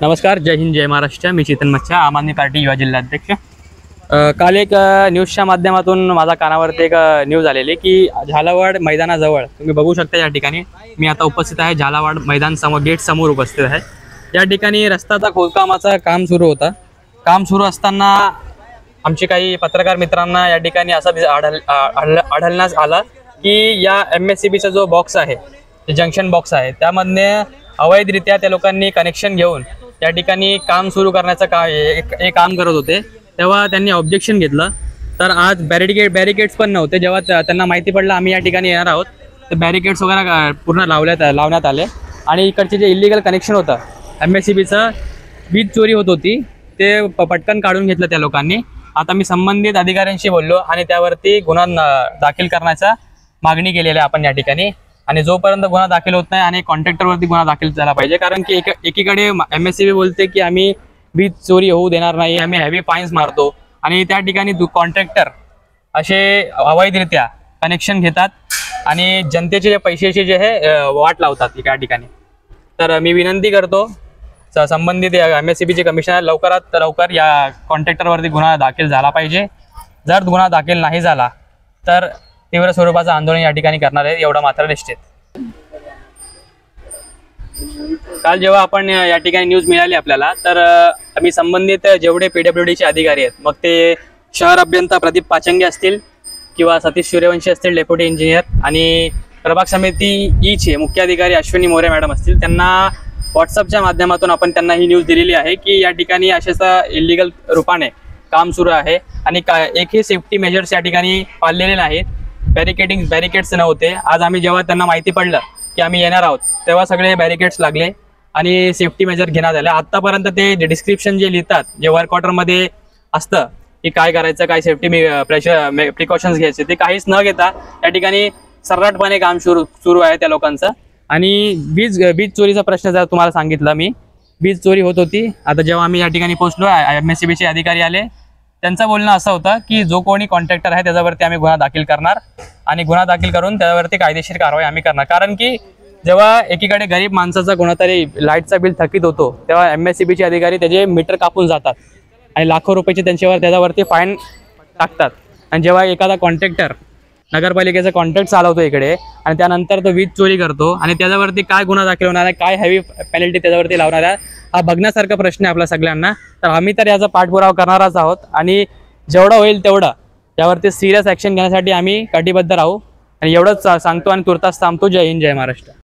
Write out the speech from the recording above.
नमस्कार, जय हिंद, जय महाराष्ट्र. मी चेतन मच्छा, आम आदमी पार्टी युवा जिल्हाध्यक्ष. काल एक न्यूजच्या माध्यमातून माझ्या कानावरती एक न्यूज आलेली की झालावाड मैदानाजवळ तुम्ही बघू शकता. या ठिकाणी मी आता उपस्थित आहे. झालावाड मैदान समोर गेट समोर उपस्थित आहे. या ठिकाणी रस्त्याचा खोदकामाचं काम सुरू होतं. काम सुरू असताना आमचे काही पत्रकार मित्रांना या ठिकाणी असं आढळण्यास आलं की या MSCBचा जो बॉक्स आहे, जंक्शन बॉक्स आहे, त्यामधने अवैधरित्या त्या लोकांनी कनेक्शन घेऊन या ठिकाणी काम सुरू करण्याचं काम करत होते. तेव्हा त्यांनी ऑब्जेक्शन घेतलं. तर आज बॅरिकेड्स पण नव्हते. जेव्हा त्यांना माहिती पडलं आम्ही या ठिकाणी येणार आहोत, तर बॅरिकेड्स वगैरे पूर्ण लावण्यात आले. आणि इकडचे जे इलिगल कनेक्शन होतं, MSCBचं वीज चोरी होत होती, ते पटकन काढून घेतलं त्या लोकांनी. आता मी संबंधित अधिकाऱ्यांशी बोललो आणि त्यावरती गुन्हा दाखल करण्याचा मागणी केलेली आहे आपण या ठिकाणी. आणि जोपर्यंत गुन्हा दाखल होत नाही आणि कॉन्ट्रॅक्टरवरती गुन्हा दाखल झाला पाहिजे, कारण की एकीकडे MSCB बोलते की आम्ही वीज चोरी होऊ देणार नाही, आम्ही हेवी फाईन्स मारतो, आणि त्या ठिकाणी कॉन्ट्रॅक्टर असे अवैधरित्या कनेक्शन घेतात आणि जनतेचे जे पैशाचे जे आहे वाट लावतात या ठिकाणी. तर मी विनंती करतो संबंधित MSCBचे कमिशनर लवकरात लवकर या कॉन्ट्रॅक्टरवरती गुन्हा दाखल झाला पाहिजे. जर गुन्हा दाखल नाही झाला तर तीव्र स्वरूपाचं आंदोलन या ठिकाणी करणार आहे, एवढं मात्र निश्चित. काल जेव्हा आपण या ठिकाणी न्यूज मिळाली आपल्याला, तर आम्ही संबंधित जेवढे PWDचे अधिकारी आहेत, मग ते शहर अभियंता प्रदीप पाचंगे असतील किंवा सतीश सूर्यवंशी असतील डेप्युटी इंजिनियर, आणि प्रभाग समिती ईचे मुख्य अधिकारी अश्विनी मोरे मॅडम असतील, त्यांना व्हॉट्सअपच्या माध्यमातून आपण त्यांना ही न्यूज दिलेली आहे की या ठिकाणी अशाच इलिगल रूपाने काम सुरू आहे आणि एकही सेफ्टी मेजर्स या ठिकाणी पाळलेले नाहीत. बॅरिकेड्स नव्हते. आज आम्ही जेव्हा त्यांना माहिती पडलं की आम्ही येणार आहोत, तेव्हा सगळे बॅरिकेड्स लागले आणि सेफ्टी मेजर घेण्यात आले. आत्तापर्यंत ते डिस्क्रिप्शन जे लिहितात, जे वर्क ऑर्डरमध्ये असतं की काय करायचं, काय सेफ्टी प्रिकॉशन्स घ्यायचे, ते काहीच न घेता या ठिकाणी सर्राटपणे काम सुरू आहे त्या लोकांचं. आणि वीज चोरीचा प्रश्न जर तुम्हाला सांगितलं, मी वीज चोरी होत होती. आता जेव्हा आम्ही या ठिकाणी पोहोचलो, MSCBचे अधिकारी आले, त्यांचं बोलणं असं होतं की जो कोणी कॉन्ट्रॅक्टर आहे त्याच्यावरती आम्ही गुन्हा दाखल करणार आणि गुन्हा दाखल करून त्याच्यावरती कायदेशीर कारवाई आम्ही करणार. कारण की जेव्हा एकीकडे गरीब माणसाचा कोणातरी लाईटचा बिल थकीत होतो, तेव्हा MSCBचे अधिकारी त्याचे मीटर कापून जातात आणि लाखो रुपयाचे त्याच्यावरती फाईन टाकतात. आणि जेव्हा एखादा कॉन्ट्रॅक्टर नगरपालिकेचा कॉन्ट्रॅक्ट चालवतो इकडे आणि त्यानंतर तो वीज चोरी करतो आणि त्याच्यावरती काय गुन्हा दाखल होणार आहे, काय हेवी पेनल्टी त्याच्यावरती लावणार आहे, हा बघण्यासारखा प्रश्न आहे आपल्या सगळ्यांना. तर आम्ही तर याचा पाठपुरावा करणारच आहोत आणि जेवढं होईल तेवढं यावरती सिरियस ॲक्शन घेण्यासाठी आम्ही कटिबद्ध राहू. आणि एवढंच सांगतो आणि तुर्तास थांबतो. जय हिंद, जय महाराष्ट्र.